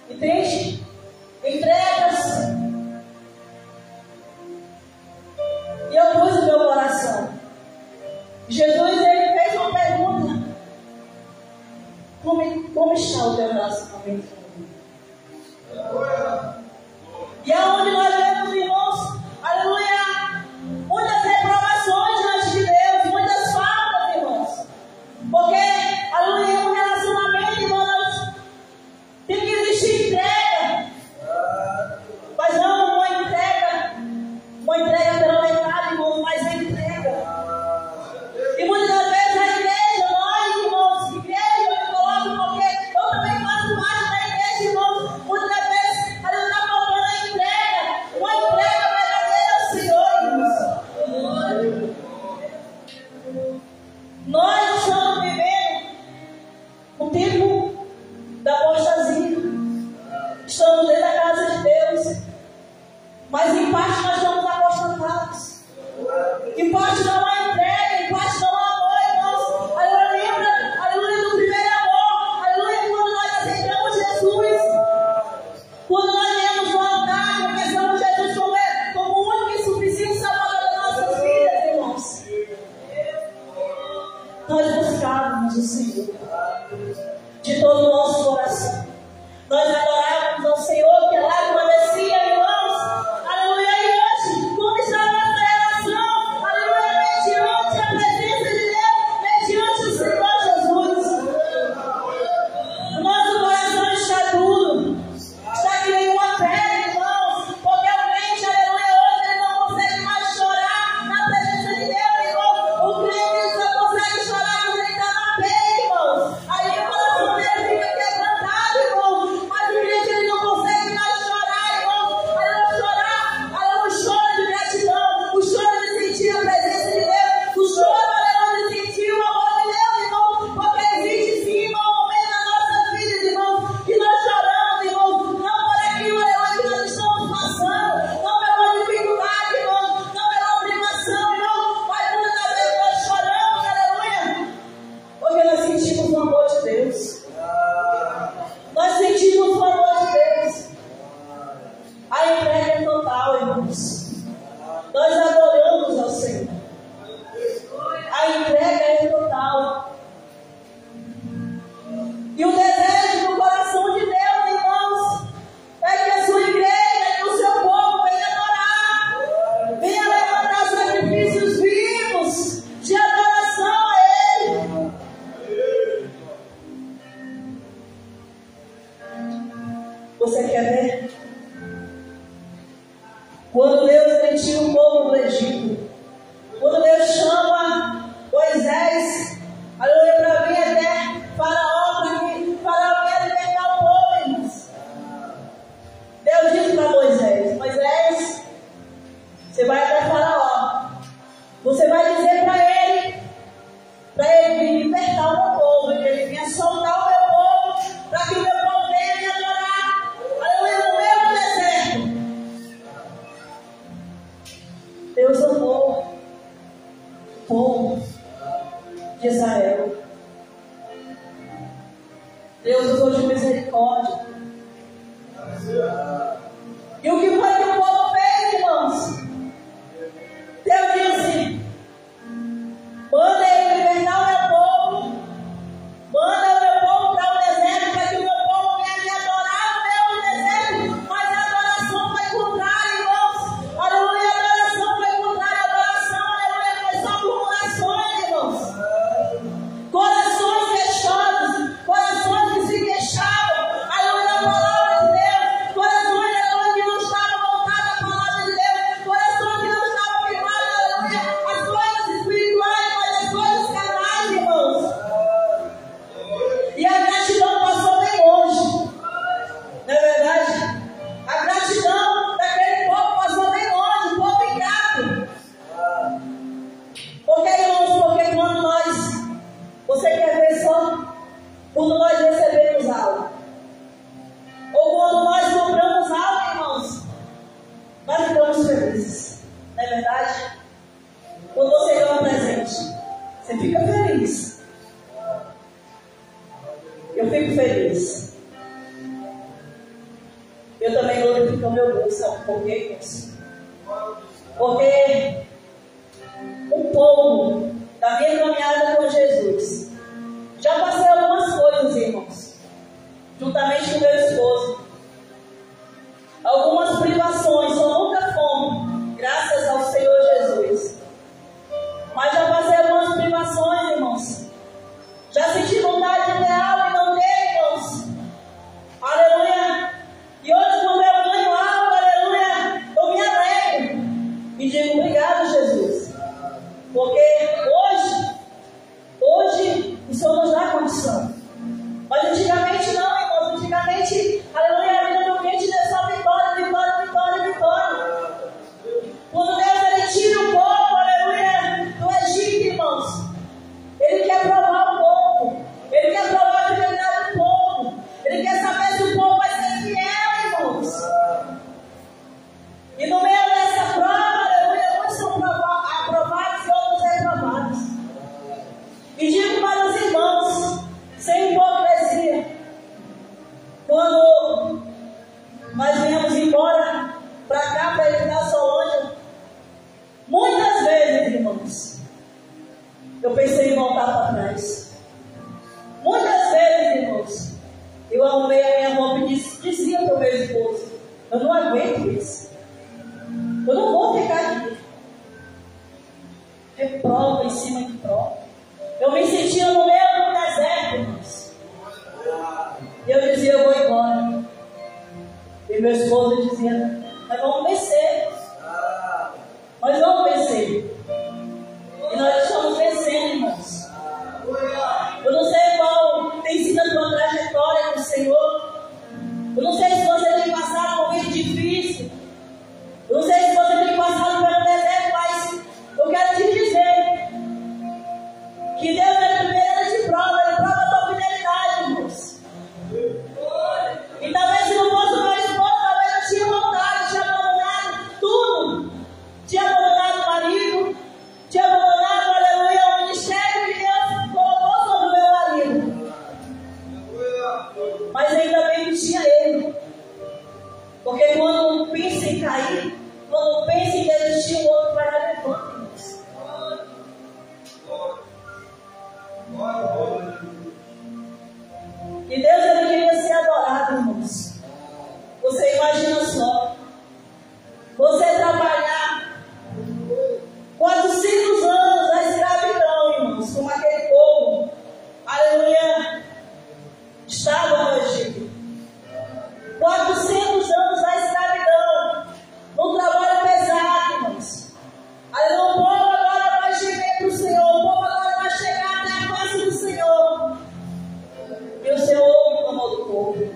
Entende? Entregas. E eu pus o meu coração. Jesus, ele fez uma pergunta. Como está o teu relacionamento comigo? E aonde nós vemos, irmãos, aleluia, muitas reprovações diante de Deus, muitas faltas, irmãos. Porque, aleluia, um relacionamento, irmãos, tem que existir entrega. Mas não uma entrega pela metade, irmãos, mas entrega. E muitas das vezes a igreja, nós, irmãos, igreja, eu me coloco porque eu também faço parte da igreja, irmãos. Muitas das vezes a gente está faltando a entrega, uma entrega verdadeira ao Senhor, irmãos. Nós estamos vivendo o tempo da apostasia. Estamos dentro da casa de Deus, mas em parte nós estamos apostatados. Em parte não há entrega, em parte não há amor, irmãos. Aleluia, lembra, aleluia, do primeiro amor. Aleluia, quando nós aceitamos Jesus. Quando nós viemos no altar, confessamos Jesus como o único e suficiente Salvador das nossas vidas, irmãos. Nós buscávamos o Senhor de todo o nosso coração. Nós adorávamos ao Senhor, que lá permanecia, irmãos. Aleluia, e hoje, como está a nossa relação? Aleluia, mediante a presença de Deus, mediante o Senhor Jesus. O nosso coração está duro, está que nem uma pedra, irmãos. Porque o crente, aleluia, hoje ele não consegue mais chorar na presença de Deus, irmãos. O crente só consegue chorar quando ele está na pele, irmãos. Aí o coração dele fica quebrantado, irmãos. Mas o crente ele não consegue mais chorar, irmãos. Aleluia, chorar, aleluia, o choro de gratidão, o choro de sentir a presença de Deus, o choro, aleluia, de sentir o amor de Deus, irmãos. Porque existe sim, irmão, um momento na nossa vida, irmãos, que nós choramos, irmãos, não por aquilo, aleluia, que nós estamos passando, não pela dificuldade, irmãos, não pela obrigação, irmãos, mas muitas das vezes nós choramos, aleluia, porque nós sentimos o amor de Deus. Nós sentimos o amor de Deus. A entrega é total, irmãos. Nós adoramos ao Senhor. A entrega é total. E o desejo do coração de Deus, irmãos, é que a sua igreja, que o seu povo venha adorar, venha levantar sacrifícios vivos de adoração a Ele. Você quer ver? Quando Deus ele tira o povo do Egito, quando Deus chama Moisés, aleluia, para vir até Faraó, para que Faraó venha libertar o povo, irmãos. Deus disse para Moisés: Moisés, você vai até Faraó, você vai dizer para ele vir libertar o meu povo, que ele venha soltar o meu povo, para que o meu povo venha me adorar, aleluia, no meu deserto. Deus amou o povo de Israel. Deus usou de misericórdia. E o que foi que o povo fez, irmãos? Deus disse: manda ele libertar o meu povo, manda o meu povo para o deserto, para que o meu povo venha me adorar no deserto. Mas a adoração foi contrária, irmãos. Aleluia, a adoração foi contrária. A adoração, aleluia, foi só murmurações, irmãos. Corações queixosos, corações que se queixavam, aleluia, da palavra de Deus. Corações, aleluia, que não estavam voltados à palavra de Deus. Corações que não estavam firmados, aleluia, as coisas espirituais, mas as coisas carnais, irmãos. E a gratidão passou bem longe. Não é verdade? A gratidão daquele povo passou bem longe, o povo ingrato. Por que, irmãos? Porque quando você quer ver só quando nós recebemos algo, ou quando nós compramos algo, irmãos, nós ficamos felizes. Não é verdade? Quando você ganha um presente, você fica feliz. Eu fico feliz. eu também glorifico o meu Deus. Sabe por quê, irmãos? Porque um pouco da minha caminhada com Jesus, já passei algumas coisas, irmãos, juntamente com meu esposo. Algumas privações, só nunca fome, graças ao Senhor Jesus. Mas já passei algumas privações, irmãos. Já senti vontade de ter algo e não ter, irmãos. Aleluia. E hoje, quando eu ganho algo, aleluia, eu me alegro e digo obrigado, Jesus. Porque hoje o Senhor nos dá condição. Mas antigamente não, irmãos. Antigamente, aleluia, a vida do crente é só vitória, vitória, vitória, vitória. Quando Deus ele tira o povo, aleluia, do Egito, irmãos, Ele quer provar o povo. Ele quer provar a fidelidade do povo. Ele quer saber se o povo vai ser fiel, irmãos. E no meio dessa prova, aleluia, muitos são aprovados e outros reprovados. E digo para os irmãos, sem hipocrisia, quando nós viemos embora para cá, para evitar Solândia, muitas vezes, irmãos, eu pensei em voltar para trás. Muitas vezes, irmãos, eu arrumei a minha roupa e dizia para o meu esposo: eu não aguento isso. Eu não vou ficar aqui. É prova em cima de prova. Eu me sentia no meio do deserto, irmãos. E eu dizia: eu vou embora. E meu esposo dizia: nós vamos vencer. Nós vamos vencer. E nós estamos vencendo, irmãos. Eu não sei qual tem sido a tua trajetória com o Senhor. Eu não sei se você tem passado por um momento difícil. Eu não sei se você tem passado pelo deserto, mas eu quero te dizer que Deus é primeiro, Ele te prova, Ele prova a tua fidelidade, irmãos. E talvez se não fosse o meu esposo, talvez eu tinha vontade, tinha abandonado tudo. Tinha abandonado o marido, tinha abandonado, aleluia, o ministério que Deus colocou sobre o meu marido. Mas ainda bem que tinha ele. Porque quando pensa em cair, quando pensa em desistir, o outro vai lá levando, irmãos. E Deus ele queria ser adorado, irmãos. Você imagina só, você trabalhar 400 anos na escravidão, irmãos, como aquele povo, aleluia, estava no Egito. 400 anos na escravidão, num trabalho pesado, irmãos. Aleluia, o povo agora vai chegar para o Senhor, o povo agora vai chegar até a face do Senhor. E o Senhor ouve o clamor do povo.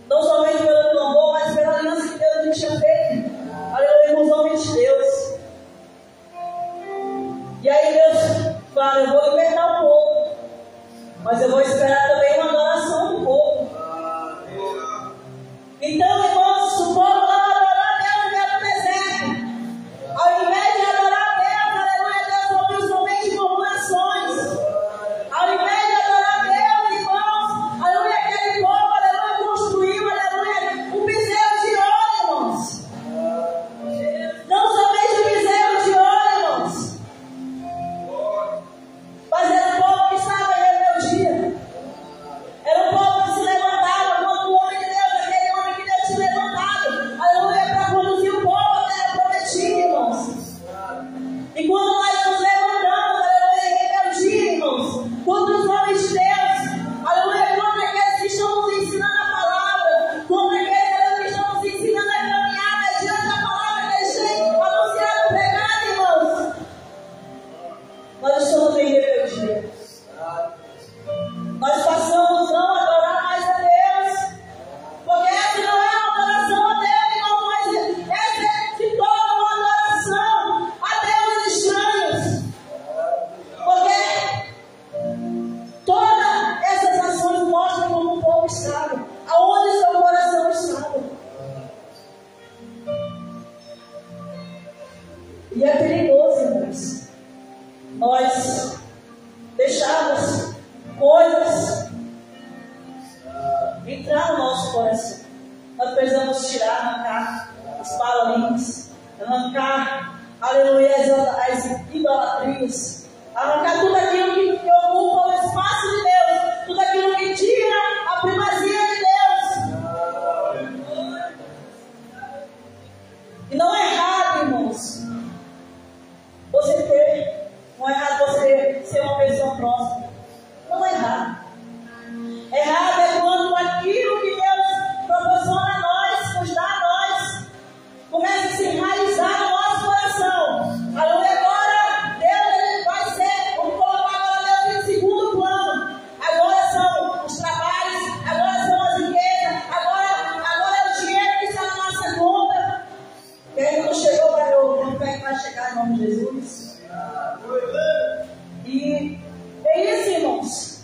Não somente pelo clamor, mas pela aliança que Deus tinha feito. Aleluia, com os homens de Deus. E aí Deus fala: eu vou libertar o povo, mas eu vou esperar também uma adoração do povo. Então, irmãos, o povo não adorou a Deus no meio do deserto. Ao invés de adorar a Deus, aleluia, Deus ouviu somente murmurações. Ao invés de adorar a Deus, irmãos, aleluia, aquele povo, aleluia, construiu, aleluia, um bezerro de ouro, irmãos. Não somente um bezerro de ouro, irmãos, mas era um povo que estava em rebeldia. Era um povo que se levantava quando o homem de Deus, aquele homem que Deus tinha Nós precisamos tirar, arrancar os balões, arrancar, aleluia, as idolatrias, arrancar tudo aquilo que ocupa o espaço de Deus, tudo aquilo que tira a primazia de Deus. E não é errado, irmãos, não é errado você ser uma pessoa próxima. Não é errado. Errado é quando aquilo que Deus proporciona a nós, nos dá a nós, começa a se enraizar no nosso coração. Aleluia, agora Deus ele vai ser, vamos colocar agora Deus em segundo plano. Agora são os trabalhos, agora são as riquezas, agora é o dinheiro que está na nossa conta. E ainda não chegou para eu, fé que vai chegar em nome de Jesus. E é isso, irmãos.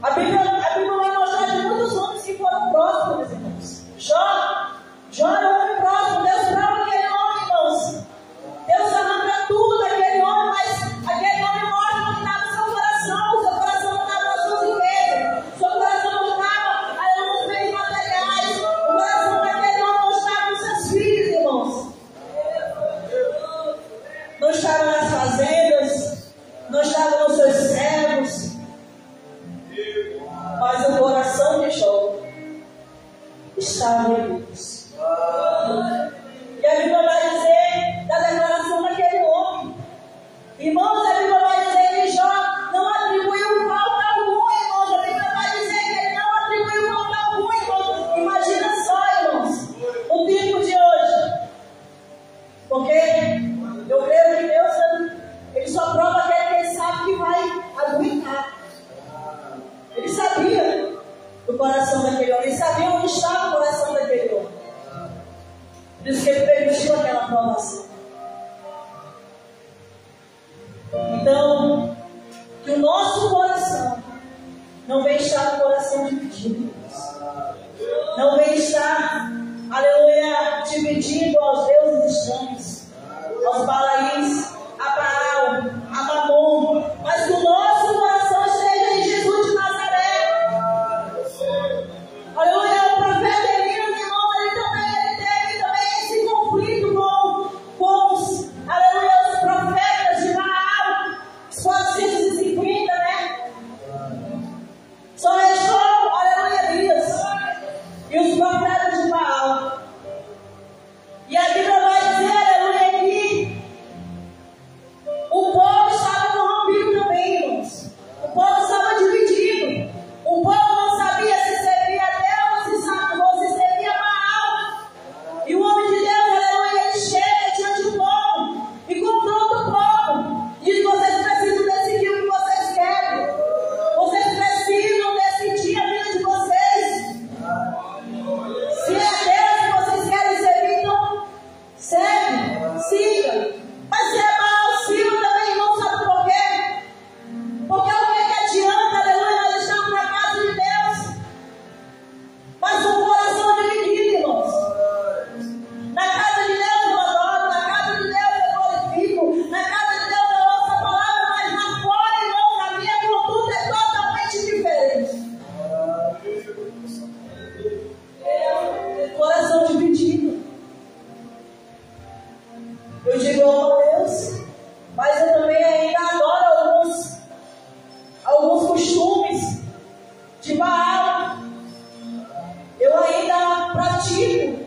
A Bíblia vai mostrar de muitos homens que foram próximos, irmãos. Jó era um homem próximo. Deus prova aquele homem, irmãos. Deus arranca tudo daquele homem, mas aquele homem mostra o que estava no seu coração. O seu coração não estava nas suas riquezas. O seu coração não estava nos bens materiais. O coração daquele homem não estava nos seus filhos, irmãos. Não estava nas fazendas, não estava nos seus servos, mas o coração de Jó estava em Deus. E a Bíblia vai dizer da declaração daquele homem. Irmãos, a Bíblia vai dizer que Jó não atribuiu falta alguma, irmãos. A Bíblia vai dizer que ele não atribuiu falta alguma, irmãos. Imagina só, irmãos, o tempo de hoje. Porque eu creio que Deus, ele só prova aquele que ele sabe que vai aguentar. Ele sabia do coração daquele homem, ele sabia onde estava o coração daquele homem. Por isso que ele permitiu aquela provação. Então, que o nosso coração não venha estar no coração dividido. Não venha estar, aleluia, dividido aos deuses estranhos, aos Balaíns, a Baal, a Mamon, mas que o nosso coração esteja em Jesus de Nazaré. Aleluia, o profeta Elias, irmão, ele teve também esse conflito com os, aleluia, os profetas de Baal, os 450, né? Só restou, aleluia, Elias e os profetas de Baal. E a Bíblia vai dizer, aleluia, que o povo estava corrompido também, irmãos. O povo estava dividido. O povo não sabia se servia a Deus ou se servia a Baal. E o homem de Deus, aleluia, ele chega diante do povo e confronta o povo. Diz: vocês precisam decidir o que vocês querem. Vocês precisam decidir a vida de vocês. Se é Deus que vocês querem servir, então serve, siga. Mas se é Baal, siga também, irmão, sabe por quê? Porque o que adianta, aleluia, nós estamos na casa de Deus, mas com o coração dividido, irmãos. Na casa de Deus eu adoro, na casa de Deus eu glorifico, na casa de Deus eu ouço a palavra, mas lá fora, irmão, a minha conduta é totalmente diferente. Coração dividido. Eu digo, oh Deus, mas eu também ainda adoro alguns costumes de Baal. Eu ainda pratico